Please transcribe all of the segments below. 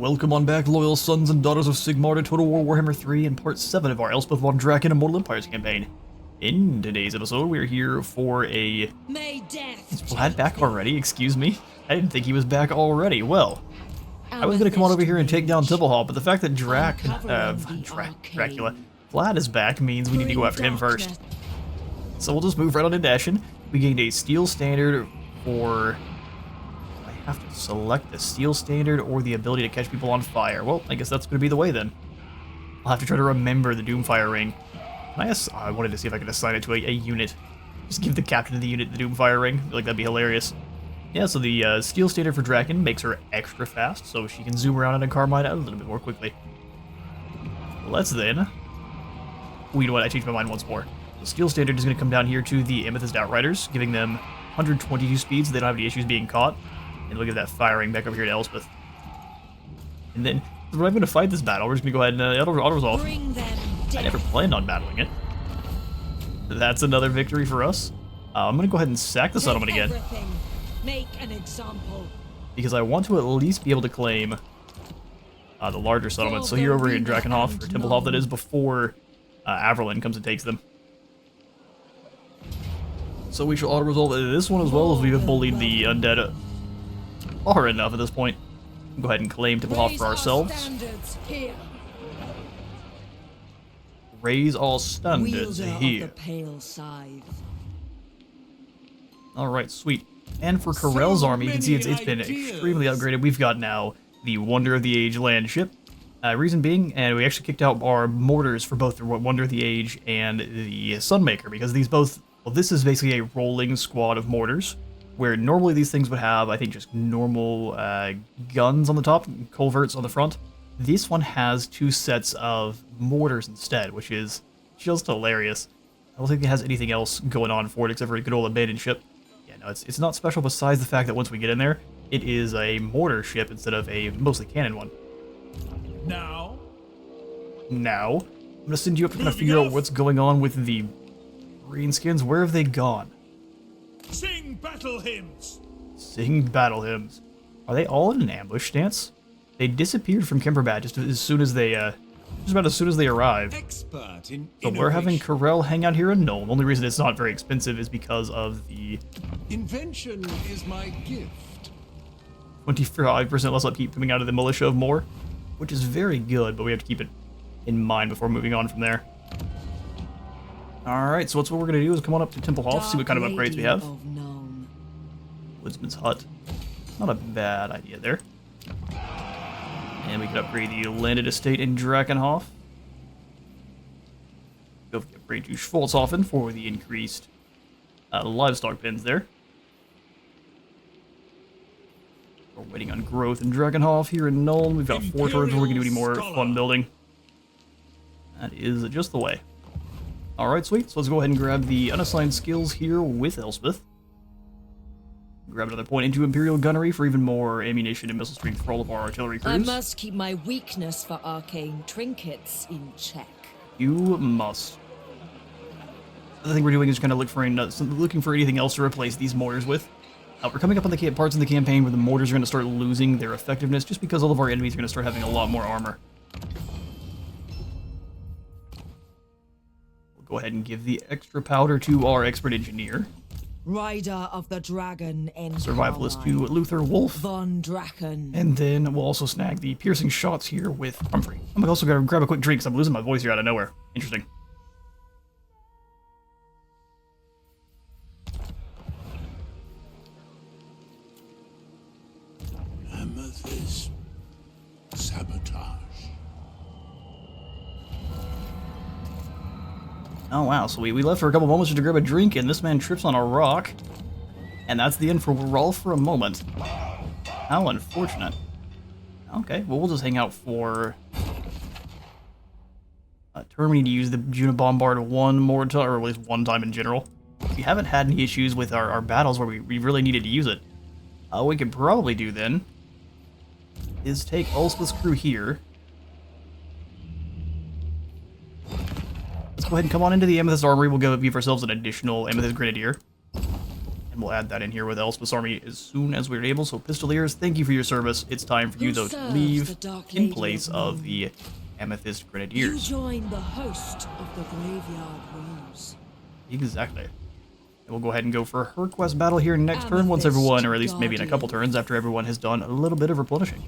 Welcome on back, loyal sons and daughters of Sigmar, to Total War Warhammer 3 and part 7 of our Elspeth von Draken Immortal Empires campaign. In today's episode, we're here for a... Is Vlad back already? Excuse me? I didn't think he was back already. Well, I was going to come on over here and take down Chillhop, but the fact that Dracula, Vlad is back means we need to go after him first. So we'll just move right on into Ashen. We gained a steel standard for... I have to select the steel standard or the ability to catch people on fire. Well, I guess that's going to be the way then. I'll have to try to remember the Doomfire ring. I wanted to see if I could assign it to a unit. Just give the captain of the unit the Doomfire ring. I feel like that'd be hilarious. Yeah, so the steel standard for Draken makes her extra fast, so she can zoom around in a Carmine a little bit more quickly. Let's then... you know what, I changed my mind once more. The steel standard is going to come down here to the Amethyst Outriders, giving them 122 speed so they don't have any issues being caught. And look at that firing back over here to Elspeth. And then, we're not going to fight this battle. We're just going to go ahead and auto-resolve. I never planned on battling it. That's another victory for us. I'm going to go ahead and sack the settlement again. Make an example. Because I want to at least be able to claim the larger settlement. So here over in Drakenhof, or Templehof that is, before Averlin comes and takes them. So we shall auto-resolve this one as well, as we've bullied the undead far enough at this point. Go ahead and claim Templehof for ourselves. Raise all standards here. Alright, sweet. And for Karel's army, you can see it's been extremely upgraded. We've got now the Wonder of the Age land ship. Reason being, and we actually kicked out our mortars for both the Wonder of the Age and the Sunmaker, because these both, well, this is basically a rolling squad of mortars, where normally these things would have, I think, just normal guns on the top, culverts on the front. This one has two sets of mortars instead, which is just hilarious. I don't think it has anything else going on for it except for a good old abandoned ship. Yeah, no, it's not special besides the fact that once we get in there, it is a mortar ship instead of a mostly cannon one. Now, I'm going to send you up to kind of figure out what's going on with the greenskins. Where have they gone? Sing battle hymns! Sing battle hymns. Are they all in an ambush stance? They disappeared from Kimberbat just as soon as they, just about as soon as they arrived. Expert in so we're having Karel hang out here in Nuln. The only reason it's not very expensive is because of the... Invention is my gift. 25% less upkeep coming out of the militia of Moor, which is very good, but we have to keep it in mind before moving on from there. Alright, so what we're going to do is come on up to Templehof, see what kind of upgrades we have. Woodsman's Hut. Not a bad idea there. And we can upgrade the landed estate in Drakenhof. Go upgrade to Schwarzhofen for the increased livestock pens there. We're waiting on growth in Drakenhof here in Nuln. We've got 4 turns where we can do any more fun building. That is just the way. Alright, sweet. So let's go ahead and grab the unassigned skills here with Elspeth. Grab another point into Imperial Gunnery for even more ammunition and missile strength for all of our artillery crews. I must keep my weakness for arcane trinkets in check. You must. The other thing we're doing is kind of looking for anything else to replace these mortars with. We're coming up on the parts in the campaign where the mortars are going to start losing their effectiveness just because all of our enemies are going to start having a lot more armor. We'll go ahead and give the extra powder to our expert engineer. Rider of the Dragon and Survivalist to Luther Wolf. Von Draken. And then we'll also snag the piercing shots here with Humphrey. I'm also going to grab a quick drink because I'm losing my voice here out of nowhere. Interesting. Amethyst. Sabotage. Oh wow, so we left for a couple moments just to grab a drink, and this man trips on a rock. And that's the end for Rolf for a moment. How unfortunate. Okay, well we'll just hang out for a turn. We need to use the Unibombard one more time, or at least one time in general. We haven't had any issues with our battles where we really needed to use it. What we could probably do then is take Elspeth's crew here. Let's go ahead and come on into the Amethyst Armory. We'll give ourselves an additional Amethyst Grenadier. And we'll add that in here with Elspeth's army as soon as we're able. So, Pistoliers, thank you for your service. It's time for you, though, to leave in place of the Amethyst You Grenadiers. join the host of the Graveyard Rose. Exactly. And we'll go ahead and go for her quest battle here next turn, once everyone, or at least maybe in a couple turns, after everyone has done a little bit of replenishing.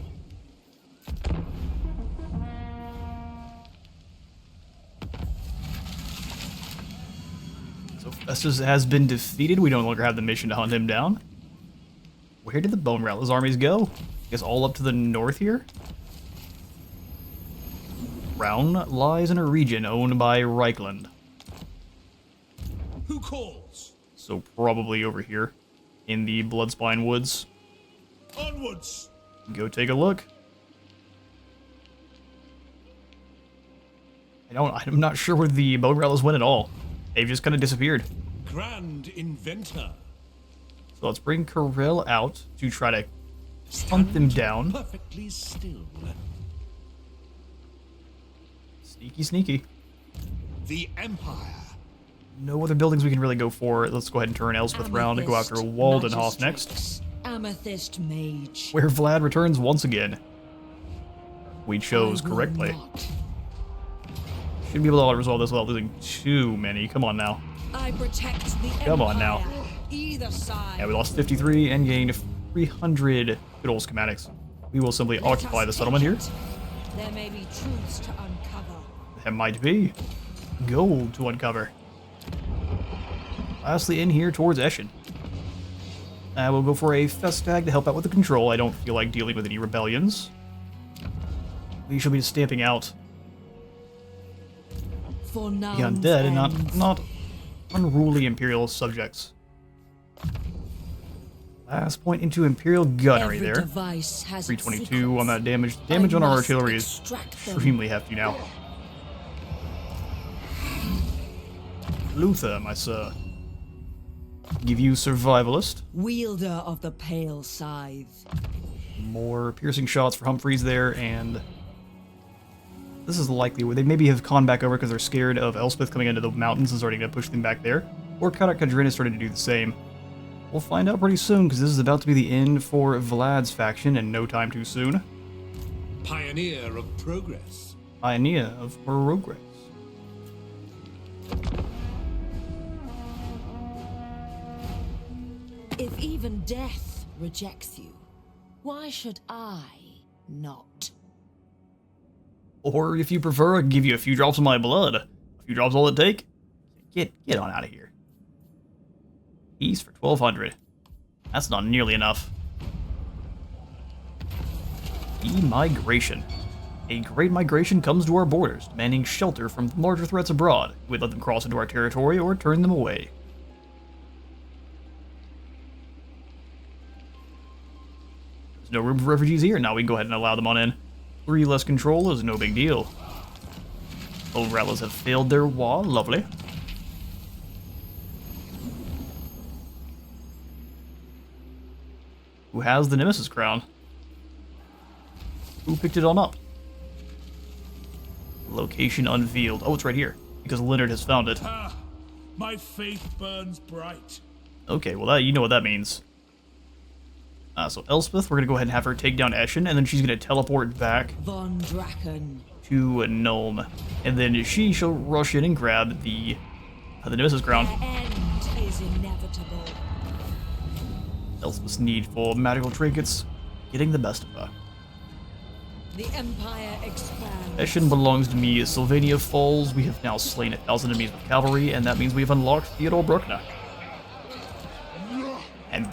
So Festus has been defeated. We no longer have the mission to hunt him down. Where did the Bone Rattler's armies go? I guess all up to the north here? Brown lies in a region owned by Reichland. Who calls? So probably over here in the Bloodspine Woods. Onwards! Go take a look. I'm not sure where the Bone Rattlers went at all. They've just kind of disappeared. Grand inventor. So let's bring Corell out to try to hunt them down. Perfectly still. Sneaky, sneaky. The Empire. No other buildings we can really go for. Let's go ahead and turn Elspeth round and go after Waldenhof next. Amethyst Mage. Where Vlad returns once again. We chose correctly. Should be able to resolve this without losing too many. Come on now. I protect the Come on now. Empire. Either side. Yeah, we lost 53 and gained 300 good old schematics. We will simply occupy the settlement here. There may be truths to uncover. That might be gold to uncover. Lastly, in here towards Eschen. We'll go for a Festag to help out with the control. I don't feel like dealing with any rebellions. We shall be stamping out For the now, undead and not unruly Imperial subjects. Last point into Imperial gunnery there. 322 on that damage. Damage on our artillery is extremely hefty now. Luther, my sir. Give you Survivalist. Wielder of the Pale Scythe. More piercing shots for Humphreys there, and this is likely where they maybe have gone back over because they're scared of Elspeth coming into the mountains and starting to push them back there. Or Karak Kadrin is starting to do the same. We'll find out pretty soon because this is about to be the end for Vlad's faction and no time too soon. Pioneer of progress. Pioneer of progress. If even death rejects you, why should I not? Or if you prefer, I can give you a few drops of my blood. A few drops all it take. Get on out of here. East for 1,200. That's not nearly enough. Immigration. A great migration comes to our borders, demanding shelter from larger threats abroad. We'd let them cross into our territory or turn them away. There's no room for refugees here. Now we can go ahead and allow them on in. 3 less control is no big deal. Old Rattlers have failed their wall. Lovely. Who has the Nemesis crown? Who picked it on up? Location unveiled. Oh, it's right here. Because Leonard has found it. Ah, my faith burns bright. Okay, well, you know what that means. So Elspeth, we're going to go ahead and have her take down Eschen, and then she's going to teleport back Von Draken. to Nuln. And then she shall rush in and grab the Nemesis crown. Their end is inevitable. Elspeth's need for magical trinkets getting the best of her. The Empire expands. Eschen belongs to me. Sylvania falls. We have now slain 1,000 enemies with cavalry, and that means we've unlocked Theodore Bruckner. And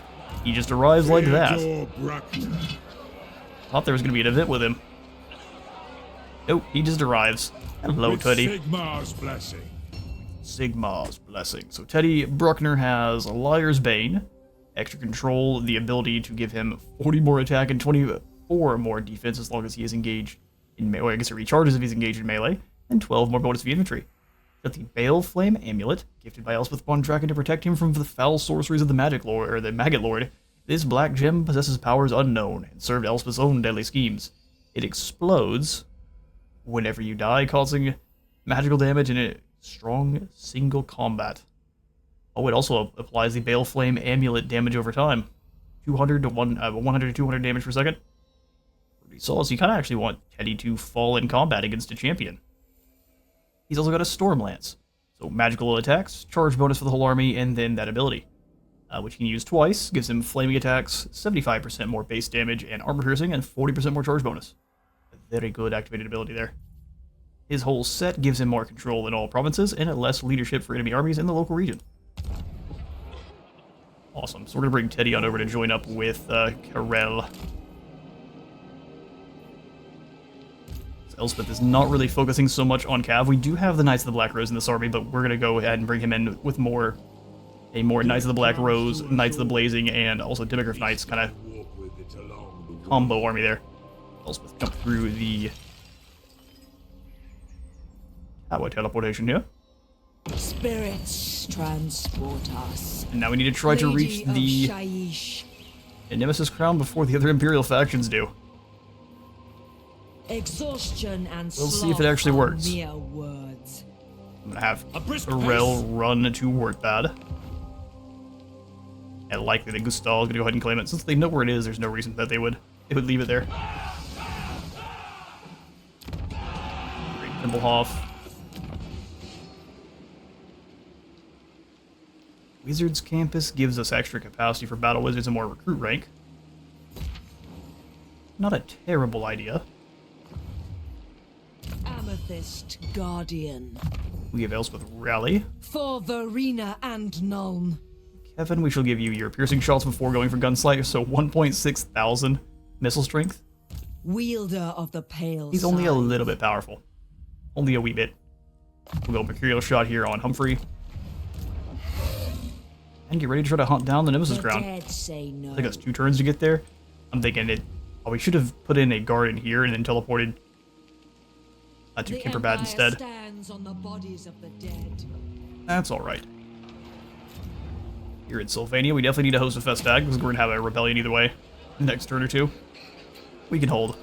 he just arrives like that. Thought there was going to be an event with him. Nope, he just arrives. Hello, Teddy. Sigmar's blessing. Sigmar's blessing. So Teddy Bruckner has a Liar's Bane, extra control, the ability to give him 40 more attack and 24 more defense as long as he is engaged in melee. I guess it recharges if he's engaged in melee, and 12 more bonus of infantry. Got the Bale Flame Amulet, gifted by Elspeth von Draken to protect him from the foul sorceries of the Magic Lord, or the Maggot Lord. This black gem possesses powers unknown and served Elspeth's own deadly schemes. It explodes whenever you die, causing magical damage in a strong single combat. Oh, it also applies the Baleflame Amulet damage over time. 100 to 200 damage per second. Pretty solid. So you kind of actually want Teddy to fall in combat against a champion. He's also got a Storm Lance. So magical attacks, charge bonus for the whole army, and then that ability. Which he can use twice, gives him flaming attacks, 75% more base damage and armor piercing, and 40% more charge bonus. A very good activated ability there. His whole set gives him more control in all provinces, and less leadership for enemy armies in the local region. Awesome. So we're going to bring Teddy on over to join up with Karel. So Elspeth is not really focusing so much on Cav. We do have the Knights of the Black Rose in this army, but we're going to go ahead and bring him in with more Knights of the Black Rose, Knights of the Blazing, and also Demigryph Knights kind of combo army there. Elspeth jump through the teleportation here. Spirits transport us. And now we need to try to reach the Nemesis crown before the other Imperial factions do. Exhaustion and We'll see if it actually works. mere words. I'm gonna have Karel run to Wortbad. And likely that Gustav is gonna go ahead and claim it. Since they know where it is, there's no reason that they would leave it there. Great Templehof. Wizards Campus gives us extra capacity for Battle Wizards and more recruit rank. Not a terrible idea. Amethyst Guardian. We have Elspeth Rally. For Verena and Nuln. Kevin, we shall give you your piercing shots before going for Gunslayer, so 1.6 thousand missile strength. Wielder of the Pale He's only a little bit powerful. Only a wee bit. We'll go Mercurial Shot here on Humphrey. And get ready to try to hunt down the Nemesis ground. Say no. I think it's 2 turns to get there. I'm thinking we should have put in a guard in here and then teleported to Kimperbad instead. Stands on the bodies of the dead. That's alright. Here in Sylvania, we definitely need to host a Festag because we're going to have a rebellion either way. Next turn or two. We can hold.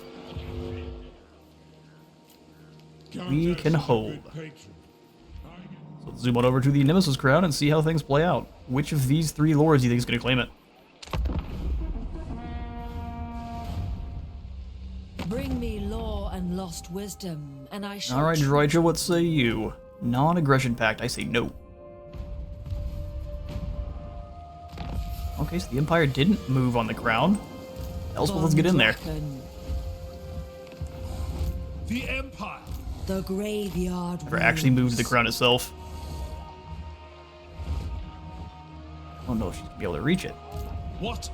We can hold. So let's zoom on over to the Nemesis crown and see how things play out. Which of these 3 lords do you think is going to claim it? Bring me law and lost wisdom, and I shall. Alright, Dryja, what say you? Non-aggression pact, I say no. Okay, so the Empire didn't move on the crown. Elspeth, let's get in there. The Empire. The graveyard. Never actually moved the crown itself. Oh no, she's gonna be able to reach it. What?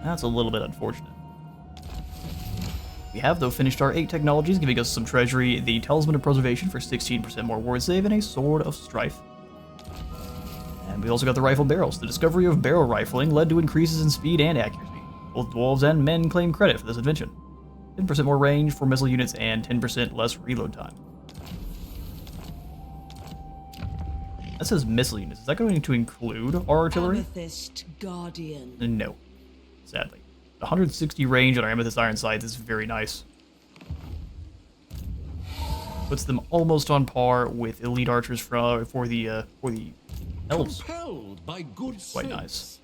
That's a little bit unfortunate. We have, though, finished our 8 technologies, giving us some treasury, the Talisman of Preservation for 16% more ward save, and a Sword of Strife. And we also got the rifle barrels. The discovery of barrel rifling led to increases in speed and accuracy. Both dwarves and men claim credit for this invention. 10% more range for missile units and 10% less reload time. That says missile units. Is that going to include our artillery? Amethyst Guardian. No, sadly. 160 range on our Amethyst Iron Sights is very nice. Puts them almost on par with elite archers for the elves. Compelled by good Quite sense. nice.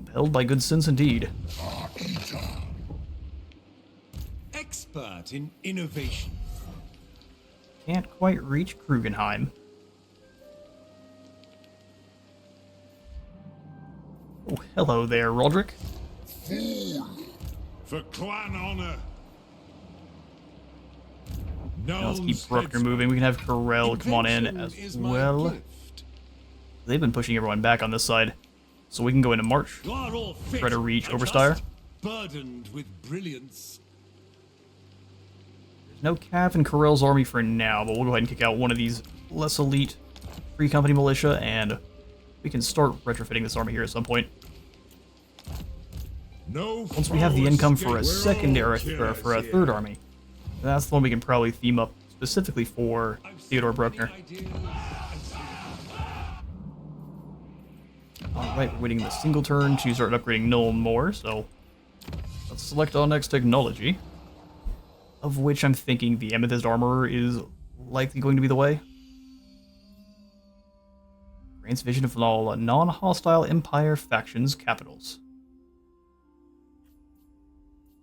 Compelled by good sense indeed. Expert in innovation. Can't quite reach Krugenheim. Oh, hello there, Roderick. For clan honor. Now let's keep Bruckner moving. We can have Karel come on in as well. They've been pushing everyone back on this side. So we can go into March. Try to reach Overstyre. Burdened with brilliance. There's no Cav in Karel's army for now, but we'll go ahead and kick out one of these less elite Free Company militia, and we can start retrofitting this army here at some point. Once we have the income for a secondary, or for a third army, that's the one we can probably theme up specifically for Theodore Bruckner. Alright, we're waiting the single turn to start upgrading Nuln more, so let's select our next technology, of which I'm thinking the Amethyst Armorer is likely going to be the way. Grants vision of all non-hostile Empire factions' capitals.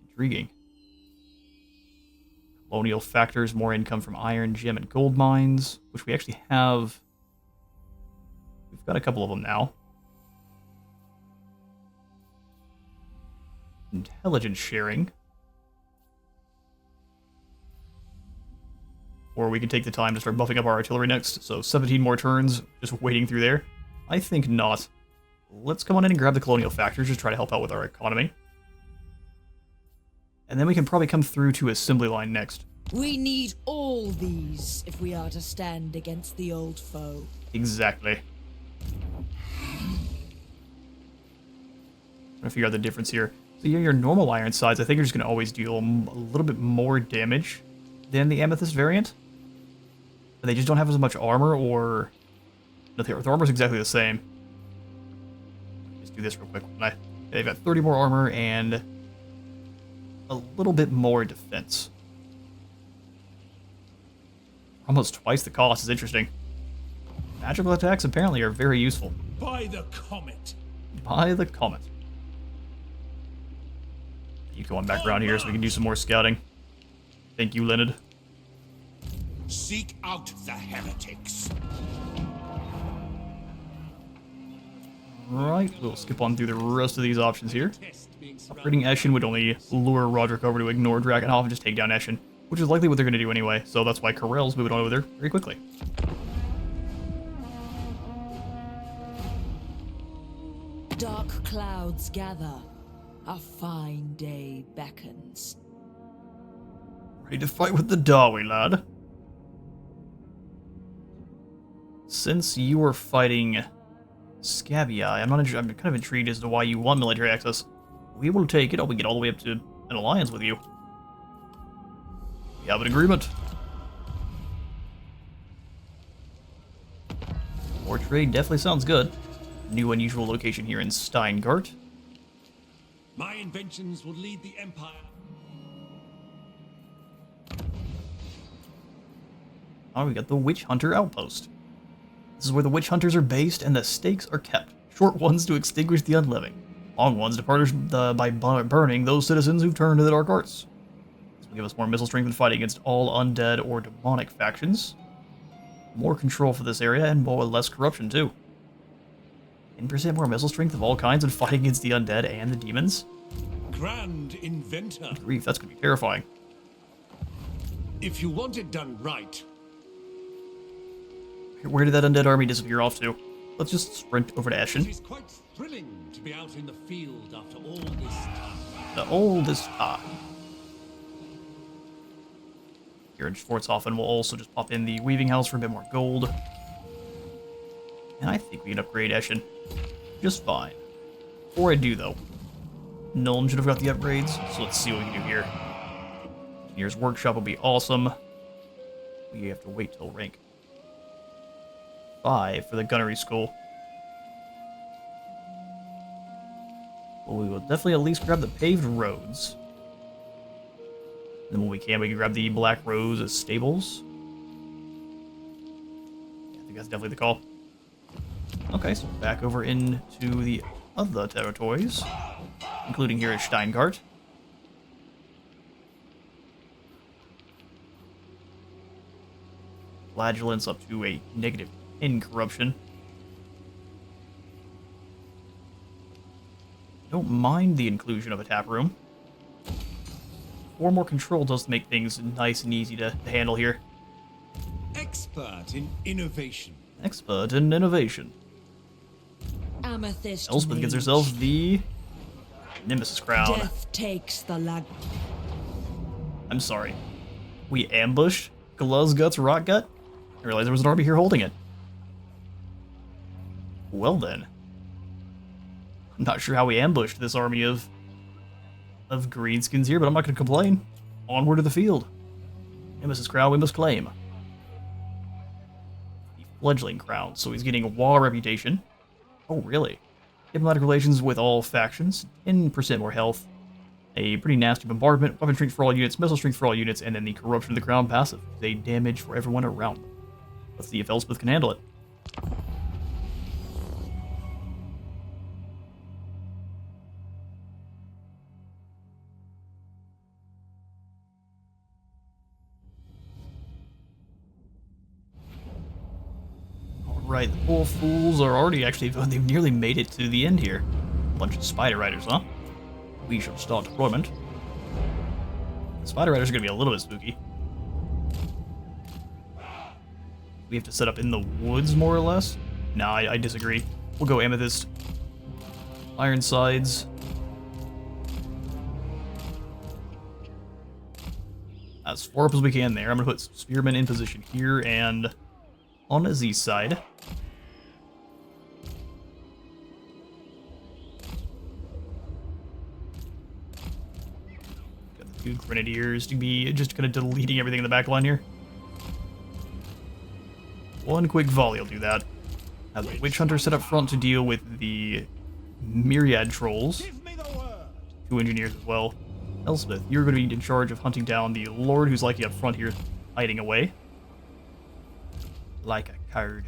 Intriguing. Colonial factors, more income from iron, gem, and gold mines, which we actually have. We've got a couple of them now. Intelligence sharing. Or we could take the time to start buffing up our artillery next, so 17 more turns, just waiting through there. I think not. Let's come on in and grab the colonial factors, just try to help out with our economy. And then we can probably come through to assembly line next. We need all these if we are to stand against the old foe. Exactly. Trying to figure out the difference here. So your normal iron sides, I think, are just going to always deal a little bit more damage than the amethyst variant. But they just don't have as much armor, or... No, the armor's exactly the same. Let's do this real quick. They've got 30 more armor and a little bit more defense. Almost twice the cost is interesting. Magical attacks apparently are very useful. By the comet. By the comet. You go on back around here so we can do some more scouting. Thank you, Leonard. Seek out the heretics. Right, we'll skip on through the rest of these options here. Upgrading Eshin would only lure Roderick over to ignore Drakenhof and just take down Eshin, which is likely what they're going to do anyway, so that's why Corell's moving on over there very quickly. Dark clouds gather. A fine day beckons. Ready to fight with the Dawi, lad. Since you were fighting Scabby Eye, I'm kind of intrigued as to why you want military access. We will take it, or we get all the way up to an alliance with you. We have an agreement. More trade definitely sounds good. New unusual location here in Steingart. My inventions will lead the Empire. Oh, we got the Witch Hunter Outpost. This is where the Witch Hunters are based and the stakes are kept. Short ones to extinguish the unliving. Long ones to punish by burning those citizens who've turned to the dark arts. This will give us more missile strength and fighting against all undead or demonic factions. More control for this area and less corruption too. 10% more missile strength of all kinds and fighting against the undead and the demons. Grand inventor. Good grief, that's gonna be terrifying. If you want it done right. Where did that undead army disappear off to? Let's just sprint over to Eshin. It is quite thrilling to be out in the field after all this time. The oldest time. Here in Schwarzhofen, we'll also just pop in the Weaving House for a bit more gold. And I think we can upgrade Eshin just fine. Before I do, though, Nolan should have got the upgrades, so let's see what we can do here. Engineer's Workshop will be awesome. We have to wait till rank 5 for the Gunnery School. Well, we will definitely at least grab the paved roads. Then when we can grab the Black Rose as stables. Yeah, I think that's definitely the call. Okay, so back over into the other territories, including here at Steingart. Flagellants up to a negative in corruption. Don't mind the inclusion of a tap room. 4 more control does make things nice and easy to handle here. Expert in innovation. Expert in innovation. Amethyst Elspeth gets mage. herself the Nemesis crown. Death takes the lag. I'm sorry. We ambushed Gluzgut's Rotgut? I realized there was an army here holding it. Well then. I'm not sure how we ambushed this army of greenskins here, but I'm not going to complain. Onward to the field. Nemesis crown we must claim. The fledgling crown, so he's getting a wall reputation. Oh, really? Diplomatic relations with all factions, 10% more health, a pretty nasty bombardment, weapon strength for all units, missile strength for all units, and then the corruption of the crown passive. They damage for everyone around them. Let's see if Elspeth can handle it. Right, the poor fools are already they've nearly made it to the end here. A bunch of spider riders, huh? We shall start deployment. The spider riders are gonna be a little bit spooky. We have to set up in the woods, more or less? Nah, I disagree. We'll go Amethyst. Iron sides. As far up as we can there. I'm gonna put Spearmen in position here and on the Z side. Got the 2 Grenadiers to be just kind of deleting everything in the back line here. One quick volley will do that. Have the Witch Hunter set up front to deal with the Myriad Trolls. 2 Engineers as well. Elspeth, you're going to be in charge of hunting down the Lord who's likely up front here, hiding away. Like a coward.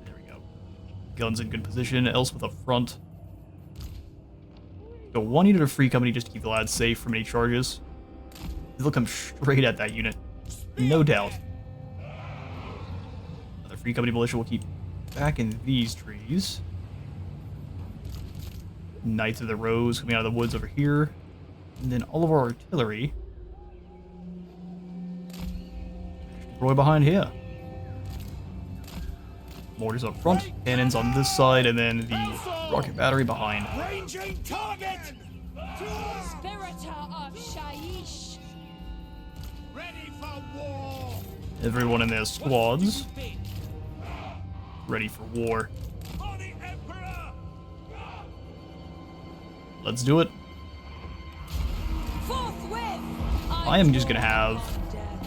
There we go. Guns in good position. Elspeth up front. Go 1 unit of Free Company just to keep the lads safe from any charges. They'll come straight at that unit. No doubt. Another Free Company militia will keep back in these trees. Knights of the Rose coming out of the woods over here. And then all of our artillery. Deploy behind here. Mortars up front, cannons on this side, and then the rocket battery behind. Ranging target! Spiritor of Shaiish. Ready for war! Everyone in their squads. Ready for war. For the Emperor! Let's do it. Forthwith. I am just gonna have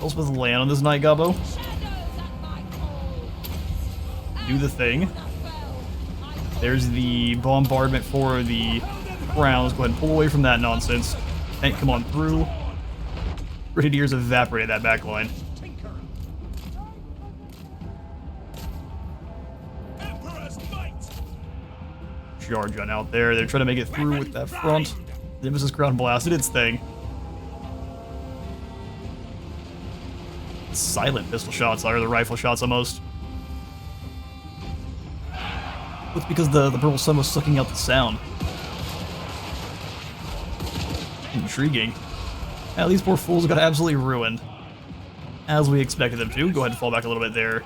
Elspeth land on this Night Gobbo. Do the thing. There's the bombardment for the crown. Let's go ahead and pull away from that nonsense. Tank, come on through. Grenadiers evaporated that back line. Charge on out there. They're trying to make it through with that front. The Nemesis crown blasted its thing. Silent pistol shots, or the rifle shots almost. It's because the purple sun was sucking out the sound. Intriguing. Now these poor fools got absolutely ruined. As we expected them to. Go ahead and fall back a little bit there.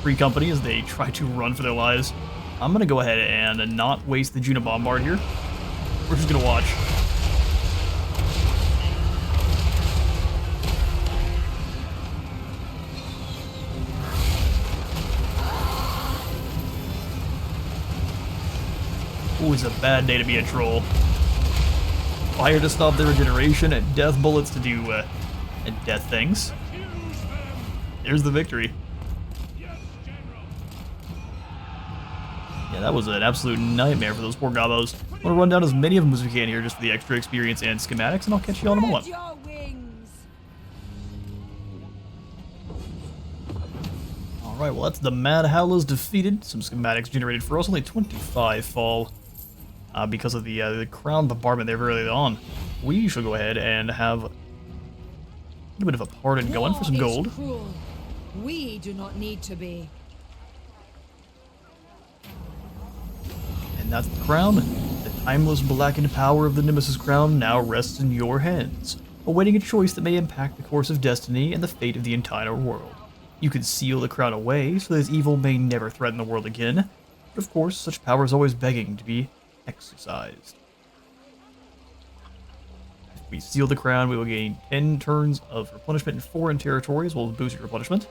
Free Company as they try to run for their lives. I'm gonna go ahead and not waste the Juno Bombard here. We're just gonna watch. Ooh, it's a bad day to be a troll. Fire to stop their regeneration, and death bullets to do death things. There's the victory. Yeah, that was an absolute nightmare for those poor gobbos. I'm gonna run down as many of them as we can here just for the extra experience and schematics, and I'll catch you all in a moment. Alright, well that's the Mad Howlers defeated. Some schematics generated for us, only 25 fall. Because of the crown bombardment there very early on. We shall go ahead and have a little bit of a pardon going for some gold. Cruel. We do not need to be. And that's the crown. The timeless blackened power of the Nemesis crown now rests in your hands, awaiting a choice that may impact the course of destiny and the fate of the entire world. You could seal the crown away so that evil may never threaten the world again, but of course such power is always begging to be exercised. If we seal the crown, we will gain 10 turns of replenishment in foreign territories, will boost your replenishment.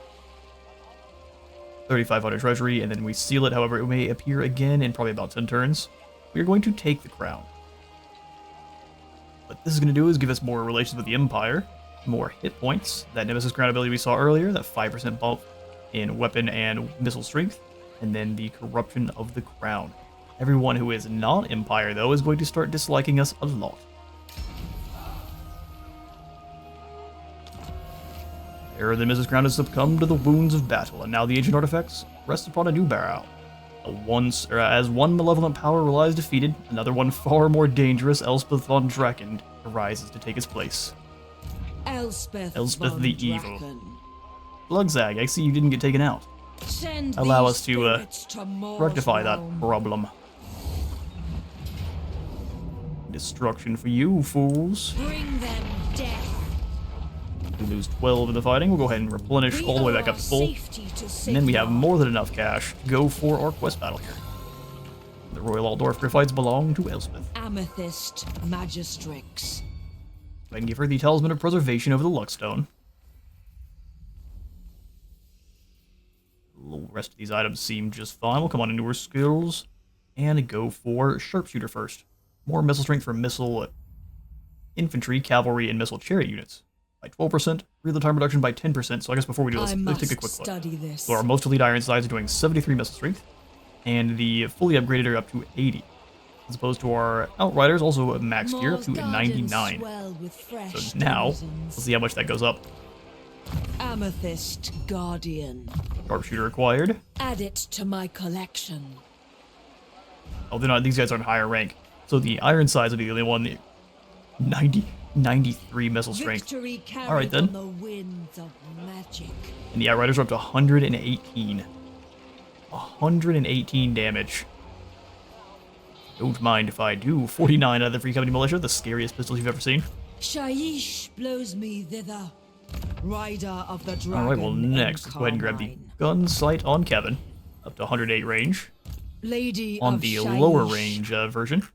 3,500 treasury, and then we seal it. However, it may appear again in probably about 10 turns. We are going to take the crown. What this is going to do is give us more relations with the Empire, more hit points, that Nemesis crown ability we saw earlier, that 5% bump in weapon and missile strength, and then the corruption of the crown. Everyone who is not Empire, though, is going to start disliking us a lot. There, the Nemesis crown has succumbed to the wounds of battle, and now the ancient artifacts rest upon a new barrow. As one malevolent power lies defeated, another one far more dangerous, Elspeth von Draken, arises to take its place. Elspeth Elspeth von the Draken. Evil. Blugzag, I see you didn't get taken out. Send Allow these us to spirits to Mor's rectify that realm. problem. Destruction for you, fools. Bring them death. We lose 12 in the fighting. We'll go ahead and replenish all the way back up to full. And then we have more than enough cash to go for our quest battle here. The Royal Altdorf Griffites belong to Elspeth. Amethyst Magistrix. I can give her the Talisman of Preservation over the Luckstone. The rest of these items seem just fine. We'll come on into her skills and go for Sharpshooter first. More missile strength for missile infantry, cavalry, and missile chariot units by 12%. Reload time reduction by 10%. So I guess before we do this, let's take a quick look. So our most elite Ironsides are doing 73 missile strength, and the fully upgraded are up to 80. As opposed to our Outriders, also maxed here, up to 99. So now, let's see how much that goes up. Amethyst Guardian. Sharpshooter acquired. Add it to my collection. Oh, they're not, these guys aren't higher rank. So the Ironsides will be the only one, 93 missile strength. Alright then. The winds of magic. And the Outriders are up to 118. 118 damage. Don't mind if I do. 49 out of the Free Company Militia, the scariest pistols you've ever seen. Shaiish blows me thither, rider of the dragon. Alright, well next, let's go ahead and grab the gun sight on Kevin. Up to 108 range. Lady on of the Shaiish. lower range version.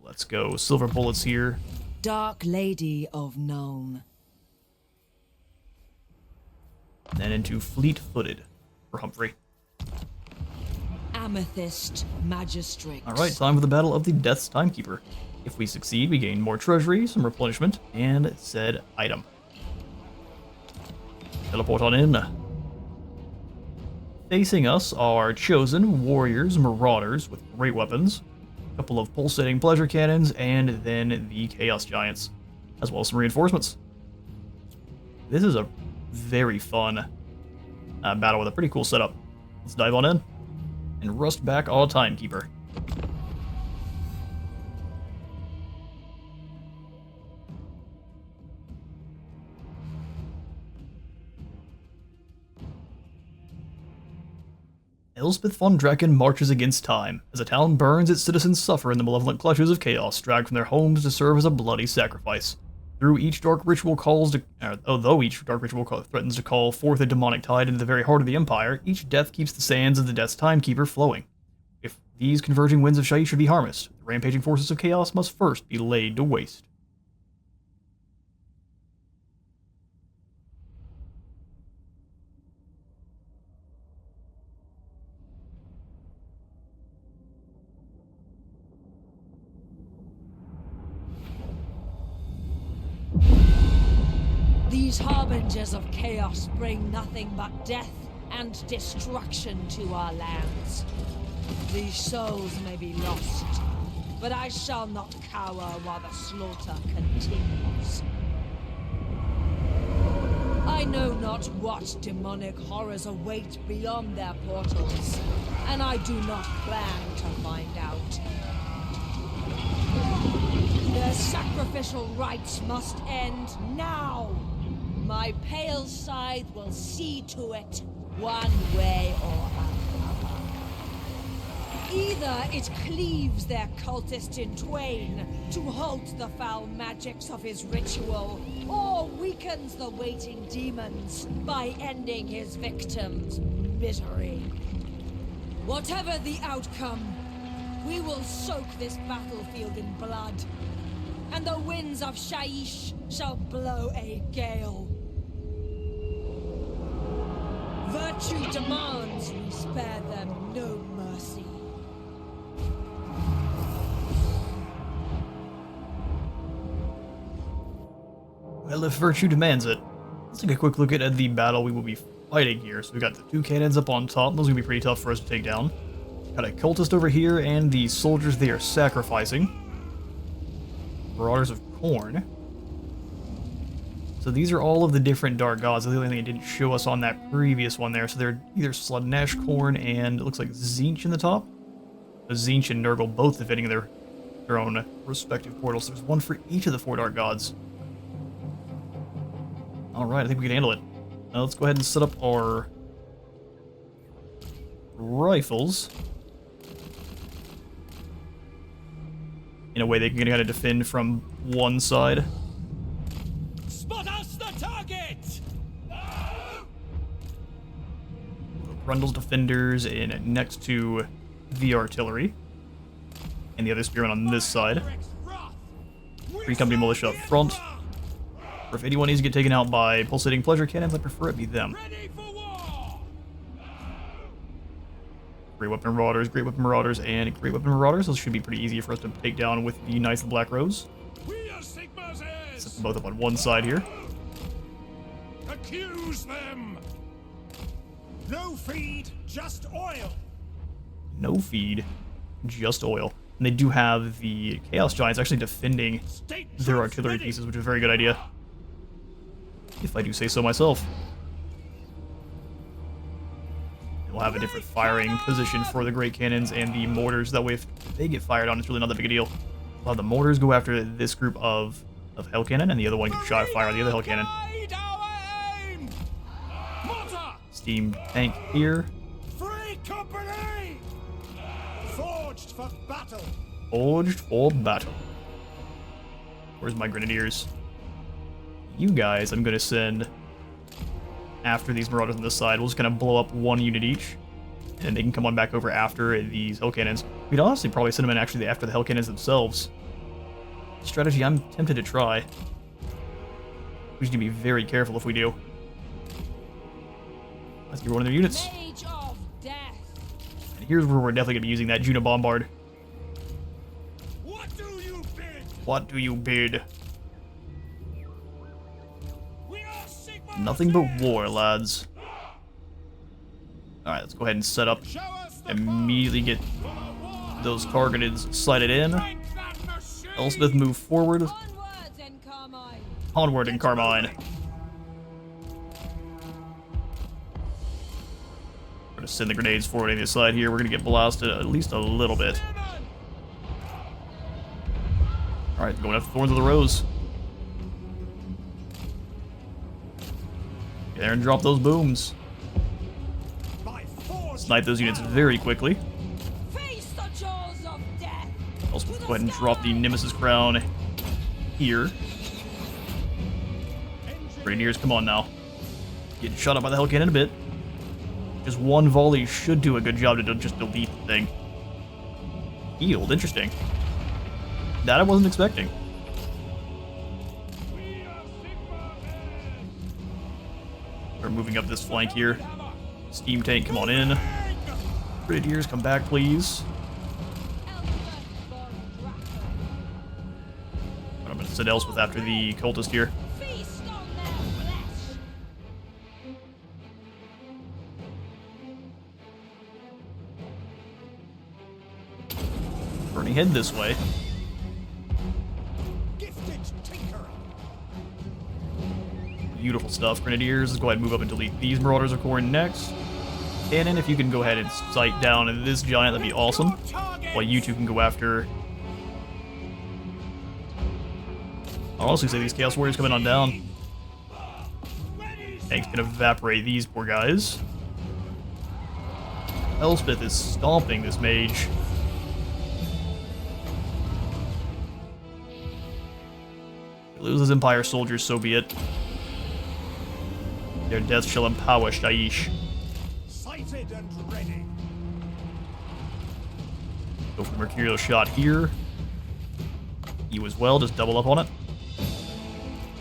Let's go. Silver bullets here. Dark Lady of Nome. Then into Fleet-footed for Humphrey. Amethyst Magistrix. Alright, time for the Battle of the Death's Timekeeper. If we succeed, we gain more treasury, some replenishment, and said item. Teleport on in. Facing us are chosen warriors, marauders with great weapons, a couple of pulsating pleasure cannons, and then the Chaos Giants, as well as some reinforcements. This is a very fun battle with a pretty cool setup. Let's dive on in and rust back our Timekeeper. Elspeth von Draken marches against time. As a town burns, its citizens suffer in the malevolent clutches of chaos, dragged from their homes to serve as a bloody sacrifice. Although each dark ritual threatens to call forth a demonic tide into the very heart of the Empire, each death keeps the sands of the Death's Timekeeper flowing. If these converging winds of Shaiish should be harnessed, the rampaging forces of chaos must first be laid to waste. These harbingers of chaos bring nothing but death and destruction to our lands. These souls may be lost, but I shall not cower while the slaughter continues. I know not what demonic horrors await beyond their portals, and I do not plan to find out. Their sacrificial rites must end now. My pale scythe will see to it, one way or another. Either it cleaves their cultist in twain to halt the foul magics of his ritual, or weakens the waiting demons by ending his victims' misery. Whatever the outcome, we will soak this battlefield in blood, and the winds of Shaiish shall blow a gale. Virtue demands we spare them no mercy. Well, if virtue demands it, let's take a quick look at the battle we will be fighting here. So we've got the two cannons up on top. Those are going to be pretty tough for us to take down. Got a cultist over here and the soldiers they are sacrificing. Marauders of Corn. So these are all of the different dark gods. The only thing it didn't show us on that previous one there. So they're either Sludnash Corn and it looks like Zinch in the top. Zinch and Nurgle both defending their their own respective portals. There's one for each of the 4 dark gods. Alright, I think we can handle it. Now let's go ahead and set up our rifles in a way they can kind of defend from one side. Spot us the target! Rundle's defenders in next to the artillery, and the other spearmen on this side. 3 company militia up front. Or if anyone needs to get taken out by pulsating pleasure cannons, I prefer it be them. Great weapon marauders, great weapon marauders, and great weapon marauders. Those should be pretty easy for us to take down with the Knights of the Black Rose. Set them both up on one side here. Accuse them! No feed, just oil! No feed, just oil. And they do have the Chaos Giants actually defending their artillery pieces, which is a very good idea. If I do say so myself. We'll have a different firing position for the great cannons and the mortars. That way, if they get fired on, it's really not that big a deal. We'll have the mortars go after this group of hell cannon, and the other one can shot fire on the other hell cannon. Steam tank here. Free company! Forged for battle! Forged for battle. Where's my grenadiers? You guys, I'm gonna send after these marauders on this side. We'll just kind of blow up 1 unit each, and they can come on back over after these hell cannons. We'd honestly probably send them in actually after the hell cannons themselves. Strategy I'm tempted to try. We just need to be very careful if we do. Let's get one of their units. And here's where we're definitely gonna be using that Juno Bombard. What do you bid? What do you bid? Nothing but war, lads. Alright, let's go ahead and set up. Immediately get those targeted slided in. Elspeth, move forward. Onward in Carmine. We're gonna send the grenades forward on the side here. We're gonna get blasted at least a little bit. Alright, going after Thorns of the Rose. Get there and drop those booms. Snipe those units very quickly. Also, go ahead and drop the Nemesis crown here. Grenadiers, come on now. Getting shot up by the hell cannon a bit. Just 1 volley should do a good job to just delete the thing. Healed, interesting. That I wasn't expecting. We're moving up this flank here. Steam tank, come on in. Grenadiers, come back, please. I'm going to send Elspeth after the cultist here. Burning head this way. Beautiful stuff. Grenadiers, let's go ahead and move up and delete these Marauders of Khorne next. Cannon, if you can go ahead and sight down this giant, that'd be awesome. While you two can go after... I'll honestly say these Chaos Warriors coming on down. Tanks can evaporate these poor guys. Elspeth is stomping this mage. He loses Empire soldiers, so be it. Their death shall empower Shaiish. Sighted and ready. Go for the Mercurial shot here. You as well, just double up on it.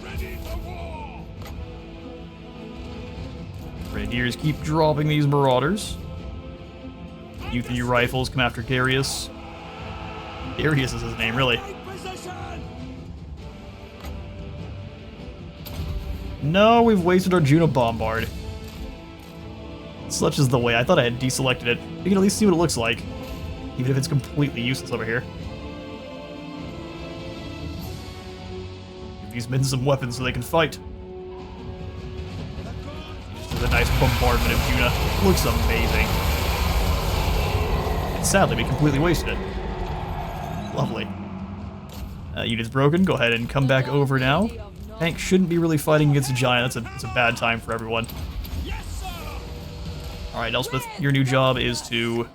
Ready for war. Grenadiers keep dropping these Marauders. You 3 rifles come after Darius. Darius is his name, really. No, we've wasted our Juno Bombard. Such is the way. I thought I had deselected it. You can at least see what it looks like, even if it's completely useless over here. Give these men some weapons so they can fight. This is a nice bombardment of Juno. Looks amazing. And sadly, we completely wasted it. Lovely. Unit's broken. Go ahead and come back over now. Tank shouldn't be really fighting against a giant. That's a bad time for everyone. Alright, Elspeth, your new job is to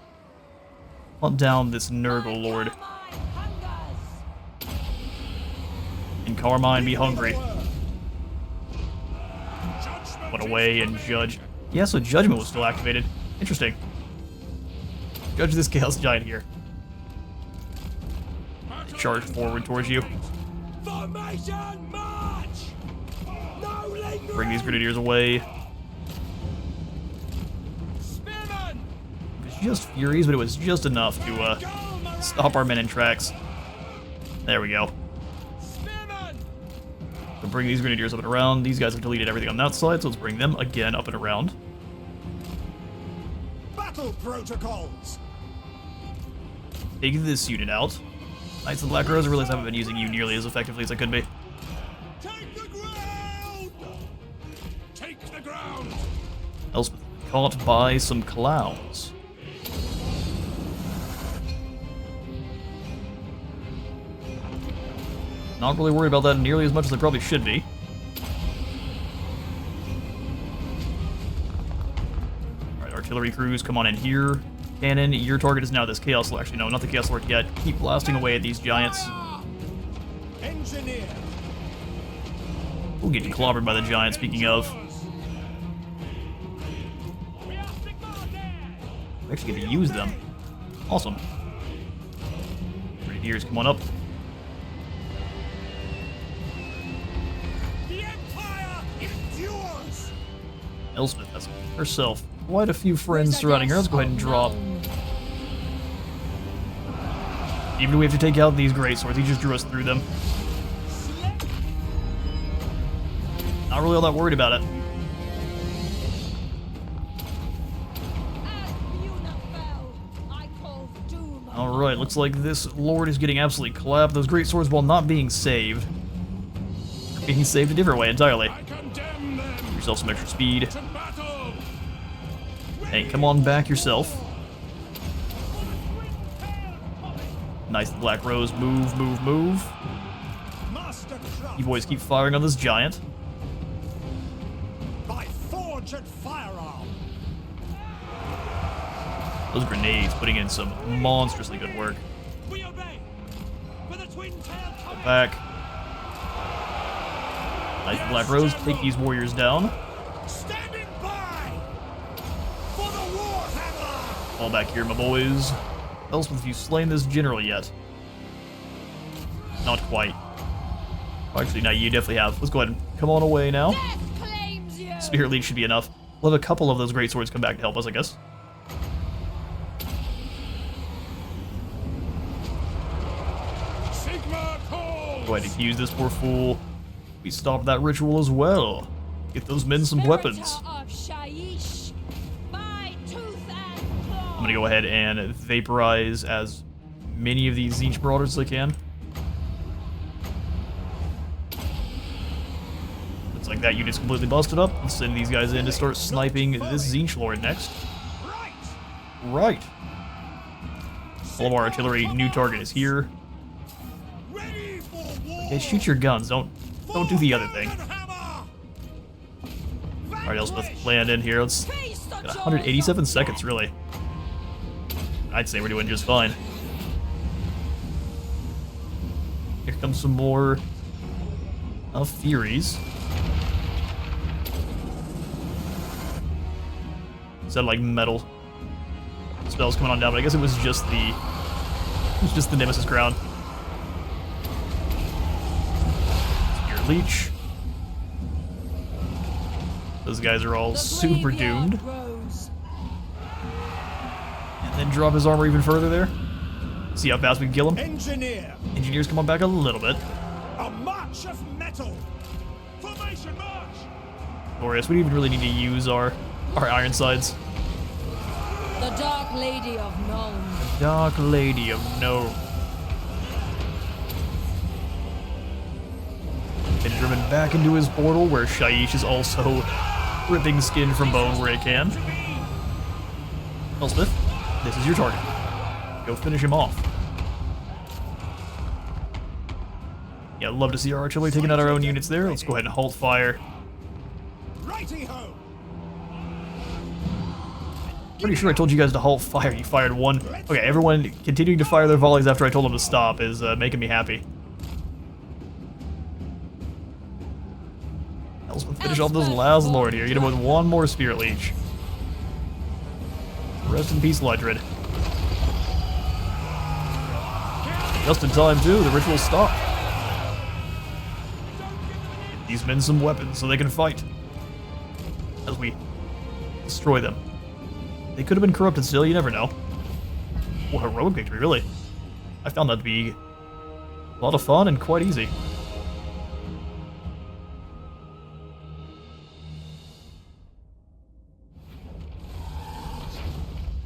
hunt down this Nurgle Lord. And Carmine be hungry. Put away and judge. Yeah, so Judgment was still activated. Interesting. Judge this Chaos Giant here. Charge forward towards you. Bring these Grenadiers away. It was just Furies, but it was just enough to stop our men in tracks. There we go. So bring these Grenadiers up and around. These guys have deleted everything on that side, so let's bring them again up and around. Battle protocols. Take this unit out. Knights of the Black Rose, I realize I haven't been using you nearly as effectively as I could be. Take the ground. Take the ground. Elspeth caught by some clowns. Not really worried about that nearly as much as I probably should be. Alright, artillery crews, come on in here. Cannon, your target is now this Chaos Lord. Actually, no, not the Chaos Lord yet. Keep blasting away at these giants. Engineer. We'll get you clobbered by the giant, speaking of. We actually get to use them. Awesome. Grenadiers, come on up. The Empire endures. Elspeth has herself quite a few friends surrounding her. Let's go ahead and drop. Even if we have to take out these greatswords, he just drew us through them. Not really all that worried about it. Alright, looks like this Lord is getting absolutely clapped. Those greatswords, while not being saved, are being saved a different way entirely. Give yourself some extra speed. Hey, come on back yourself. Nice Black Rose, move, move, move. You boys keep firing on this giant. By forge and firearm. Those grenades putting in some monstrously good work. We obey. For the twin-tailed Go back. Nice Black Rose, take these warriors down. standing by for the Warhammer. Fall back here, my boys. Elspeth, have you slain this general yet? Not quite. Actually, no, you definitely have. Let's go ahead and come on away now. Spirit Lead should be enough. We'll have a couple of those great swords come back to help us, I guess. Go ahead and use this poor fool. We stop that ritual as well. Get those men some weapons. I'm gonna go ahead and vaporize as many of these Tzeentch Marauders as I can. Looks like that unit's completely busted up. Let's send these guys in to start sniping this Tzeentch Lord next. Right. All of our artillery, new target is here. Okay, shoot your guns. Don't do the other thing. Alright, Elspeth, land in here. Let's got 187 seconds, really. I'd say we're doing just fine. Here comes some more Furies. Instead of like metal spells coming on down, but I guess it was just the Nemesis crown. Spear Leech. Those guys are all super doomed. And then drop his armor even further there. See how fast we can kill him? Engineers, come on back a little bit. A march of metal. Formation march. Glorious. We don't even really need to use our Ironsides. The Dark Lady of Nuln. Dark Lady of Nuln. Been driven back into his portal, where Shaiish is also ripping skin from bone where it can. Elspeth, this is your target. Go finish him off. Yeah, love to see our artillery taking out our own units there. Let's go ahead and halt fire. Righty-ho! Pretty sure I told you guys to halt fire. You fired one. Okay, everyone continuing to fire their volleys after I told them to stop is making me happy. Let's finish off this last lord here. Get him with one more Spirit Leech. Rest in peace, Ledred. Just in time, too. The ritual stopped. Get these men some weapons so they can fight. As we destroy them. They could have been corrupted still, you never know. Well, heroic victory, really. I found that to be a lot of fun and quite easy.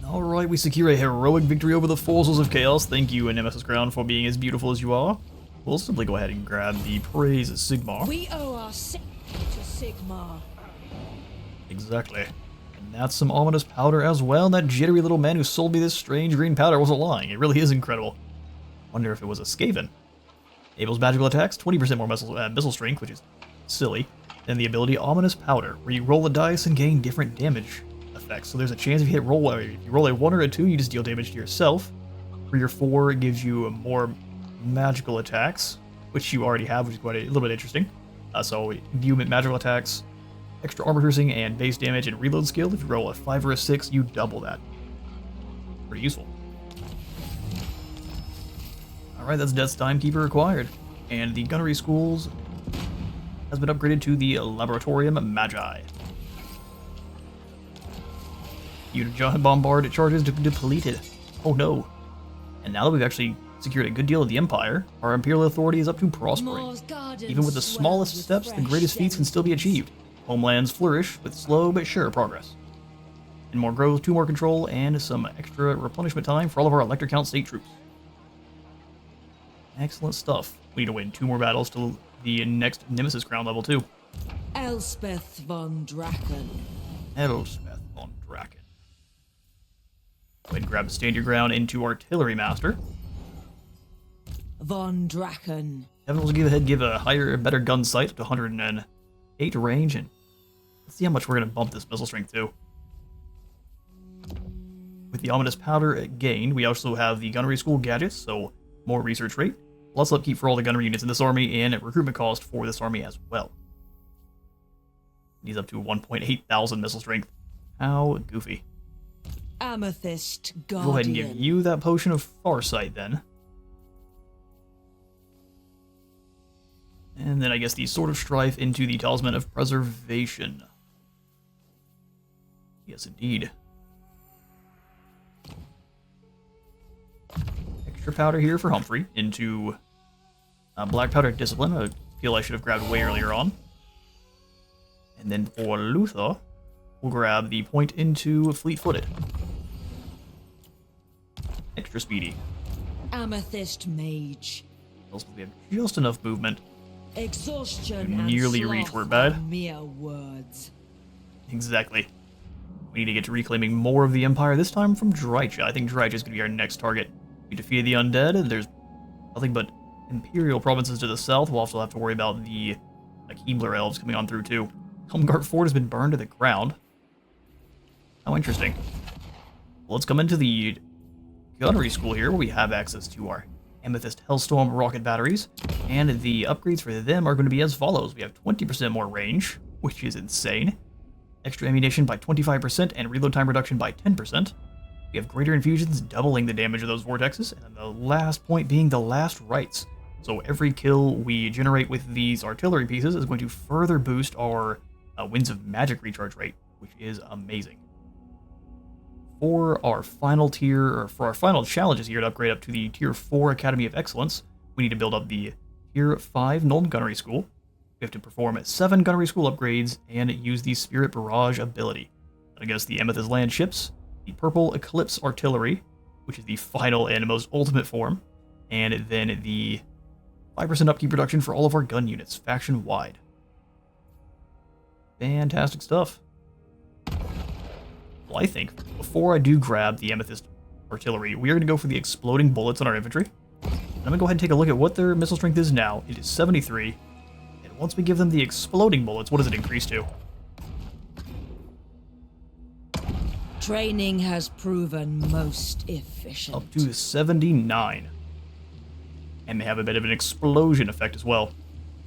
Alright, we secure a heroic victory over the forces of chaos. Thank you, Nemesis Crown, for being as beautiful as you are. We'll simply go ahead and grab the Praise Sigmar. We owe our to Sigmar. Exactly. And that's some ominous powder as well. That jittery little man who sold me this strange green powder wasn't lying. It really is incredible. Wonder if it was a Skaven. Abel's magical attacks, 20% more missile strength, which is silly. Then the ability Ominous Powder, where you roll the dice and gain different damage effects. So there's a chance if you roll a 1 or a 2, you just deal damage to yourself. For your 4, it gives you more magical attacks, which you already have, which is quite a little bit interesting. So you magical attacks, extra armor piercing, and base damage and reload skill. If you roll a 5 or a 6, you double that. Pretty useful. Alright, that's Death's Timekeeper acquired. And the Gunnery Schools has been upgraded to the Laboratorium Magi. Unit Bombard charges depleted. Oh no. And now that we've actually secured a good deal of the Empire, our Imperial authority is up to prospering. Even with the smallest steps, the greatest feats can still be achieved. Homelands flourish with slow but sure progress. And more growth, 2 more control, and some extra replenishment time for all of our Elector Count state troops. Excellent stuff. We need to win 2 more battles till the next Nemesis Crown level 2. Elspeth von Draken. Elspeth von Draken. Go ahead and grab Stand Your Ground into Artillery Master. Von Draken. Evan will give a better gun sight up to 108 range, and let's see how much we're going to bump this missile strength to. With the Ominous Powder gained, we also have the Gunnery School gadgets, so more research rate, plus upkeep for all the gunnery units in this army, and recruitment cost for this army as well. He's up to 1.8 thousand missile strength. How goofy. Amethyst Guardian. Go ahead and give you that potion of Farsight then. And then I guess the Sword of Strife into the Talisman of Preservation. Yes, indeed. Extra powder here for Humphrey into Black Powder Discipline. I feel I should have grabbed way earlier on. And then for Luther, we'll grab the point into Fleet-Footed. Extra speedy. Amethyst Mage. Also, we have just enough movement. Exhaustion and Nearly reach sloth word bad. are mere words. Exactly. We need to get to reclaiming more of the Empire, this time from Drycha. I think Drycha is going to be our next target. We defeated the undead, and there's nothing but Imperial provinces to the south. We'll also have to worry about the Keebler elves coming on through, too. Helmgart Fort has been burned to the ground. How interesting. Well, let's come into the Gunnery School here, where we have access to our Amethyst Hellstorm rocket batteries, and the upgrades for them are going to be as follows. We have 20% more range, which is insane. Extra ammunition by 25% and reload time reduction by 10%. We have greater infusions, doubling the damage of those vortexes, and then the last point being the last rites. So every kill we generate with these artillery pieces is going to further boost our Winds of Magic recharge rate, which is amazing. For our final tier, or for our final challenges here to upgrade up to the Tier 4 Academy of Excellence, we need to build up the Tier 5 Nuln Gunnery School. We have to perform 7 Gunnery School upgrades and use the Spirit Barrage ability. Against the Amethyst Land ships, the Purple Eclipse Artillery, which is the final and most ultimate form, and then the 5% upkeep reduction for all of our gun units, faction-wide. Fantastic stuff. Well, I think, before I do grab the Amethyst Artillery, we are going to go for the Exploding Bullets on our infantry. I'm gonna go ahead and take a look at what their missile strength is now. It is 73. And once we give them the exploding bullets, what does it increase to? Training has proven most efficient. Up to 79. And they have a bit of an explosion effect as well.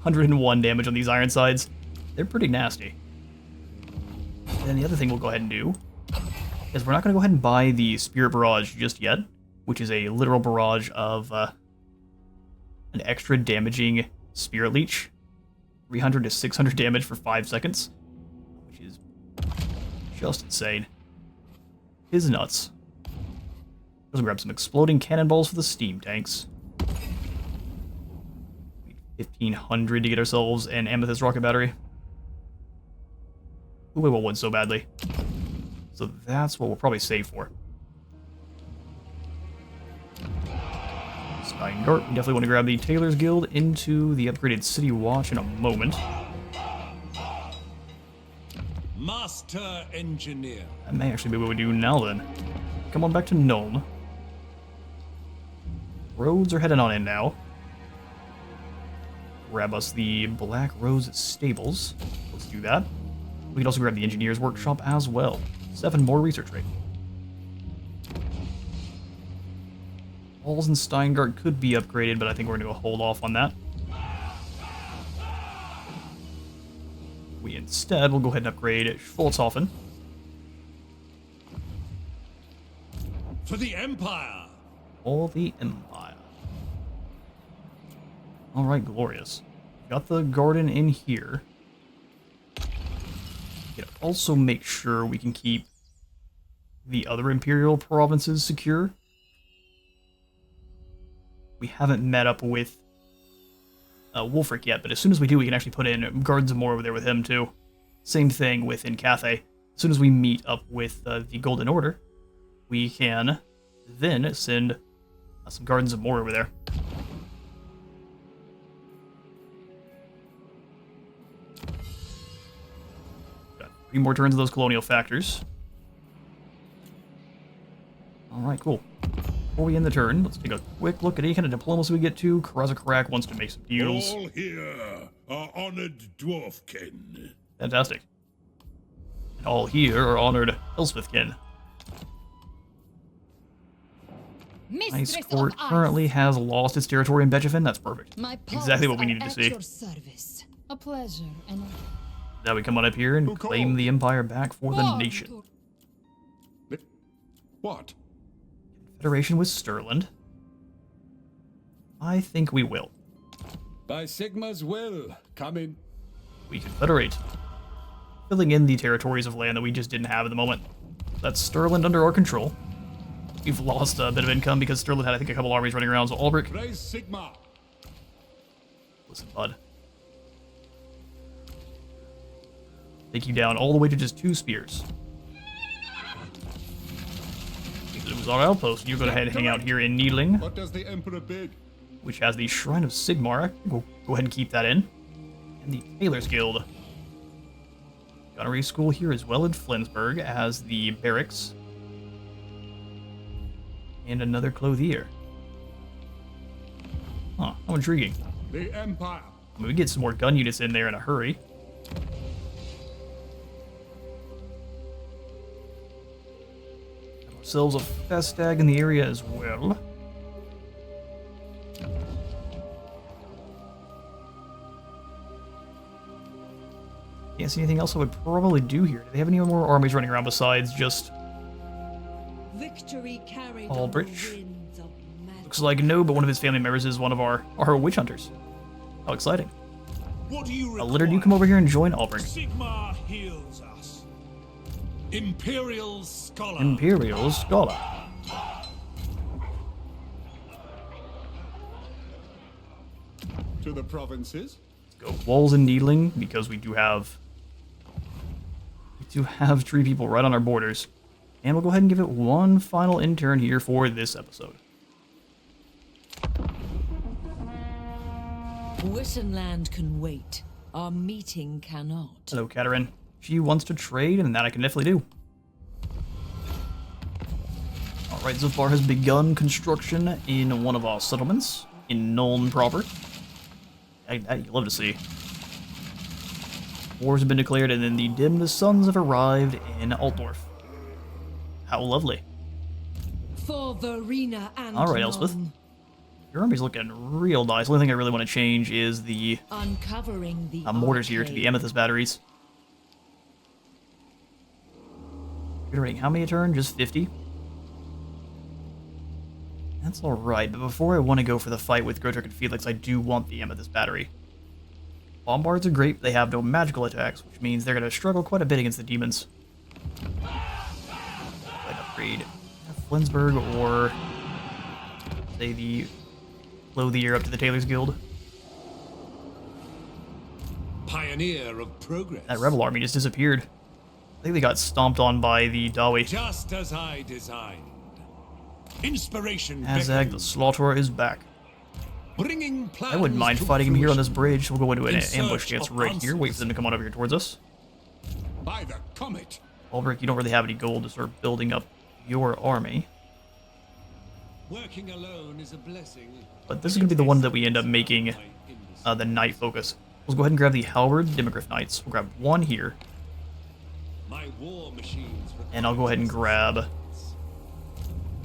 101 damage on these iron sides. They're pretty nasty. And the other thing we'll go ahead and do is we're not going to go ahead and buy the Spirit Barrage just yet, which is a literal barrage of an extra damaging Spirit Leech. 300 to 600 damage for 5 seconds, which is just insane. His nuts. Let's grab some exploding cannonballs for the steam tanks. 1,500 to get ourselves an Amethyst rocket battery. Ooh, we want one so badly. So that's what we'll probably save for. Steingart, we definitely want to grab the Tailor's Guild into the upgraded City Watch in a moment. Master Engineer. That may actually be what we do now then. Come on back to Nuln. Roads are heading on in now. Grab us the Black Rose Stables. Let's do that. We can also grab the Engineer's Workshop as well. 7 more research rate. Walls and Steingart could be upgraded, but I think we're going to go hold off on that. We instead will go ahead and upgrade Schwarzhofen. For the Empire! All the Empire. Alright, glorious. Got the garden in here. Also make sure we can keep the other Imperial provinces secure. We haven't met up with Wulfric yet, but as soon as we do, we can actually put in Gardens of More over there with him too. Same thing with in Cathay. As soon as we meet up with the Golden Order, we can then send some Gardens of More over there. Got 3 more turns of those colonial factors. Alright, cool. Before we end the turn, let's take a quick look at any kind of diplomacy we get to. Karazakarak wants to make some deals. All here are honored dwarfkin. Fantastic. And all here are honored Elspethkin. Ice Court currently has lost its territory in Betchefin. That's perfect. Exactly what we needed to see. A pleasure. And Now we come on up here and claim the Empire back for the nation. What? Federation with Stirland. I think we will. By Sigma's will, come in. We confederate. Filling in the territories of land that we just didn't have at the moment. That's Stirland under our control. We've lost a bit of income because Stirland had, I think, a couple armies running around, so Albrecht. Praise Sigma. Listen, bud. Take you down all the way to just 2 spears. Because it was our outpost. You're going to head and hang out here in Needling, What does the Emperor bid? which has the Shrine of Sigmar. We'll go ahead and keep that in. And the Tailor's Guild. Gunnery School here as well in Flensburg as the barracks. And another clothier. Huh, how intriguing. The Empire. I mean, we get some more gun units in there in a hurry. Got ourselves a Festag in the area as well. Can't see anything else I would probably do here. Do they have any more armies running around besides just Victory carried Albrecht? on the winds of magic. Looks like no, but one of his family members is one of our witch hunters. How exciting. What do you require? Litter, you come over here and join Albrecht. Sigma heals us. Imperial Scholar. Imperial Scholar. To the provinces. Go walls and needling because we do have 3 people right on our borders. And we'll go ahead and give it one final intern here for this episode. Wittenland can wait. Our meeting cannot. Hello, Katerin. She wants to trade, and that I can definitely do. Alright, Zufar has begun construction in one of our settlements. in Nuln proper. That you love to see. Wars have been declared, and then the dimmed suns have arrived in Altdorf. How lovely. For Verena and Alright, Elspeth. Nuln. Your army's looking real nice. The only thing I really want to change is the Uncovering the mortars here to the arcade. amethyst batteries. Generating how many a turn? Just 50? That's alright, but before I want to go for the fight with Grotrek and Felix, I do want the amethyst battery. Bombards are great, but they have no magical attacks, which means they're going to struggle quite a bit against the demons. I'd upgrade Flensburg or say the blow the air up to the Tailor's Guild. Pioneer of progress. That rebel army just disappeared. I think they got stomped on by the Dawi. Just as I designed. Inspiration Azag the beckons. Slaughterer is back. Bringing plans I wouldn't mind to fighting him here on this fruition. bridge. We'll go into an In ambush search against of right here. Wait for answers. them to come on over here towards us. By the comet. Ulbrich, you don't really have any gold to start building up your army. Working alone is a blessing. But this is going to be the one that we end up making the Knight focus. Let's go ahead and grab the Halberd Demogryph Knights. We'll grab one here. My war machines And I'll go ahead and grab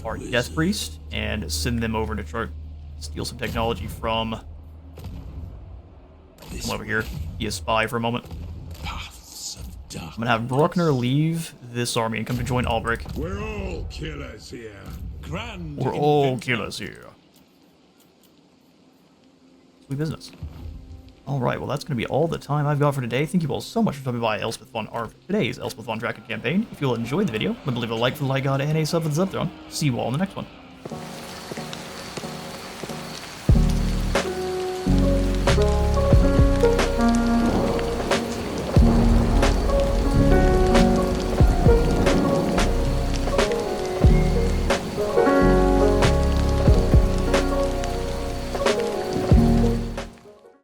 our Death Priest and send them over to try to steal some technology from over here. Be a spy for a moment. paths of dark. I'm gonna have Bruckner leave this army and come to join Ulbrich. We're all killers here. Grand We're all inventor. killers here. Sweet business. Alright, well that's going to be all the time I've got for today. Thank you all so much for stopping by today's Elspeth von Draken campaign. If you all enjoyed the video, remember to leave a like for the like god and a sub for the sub throne. See you all in the next one.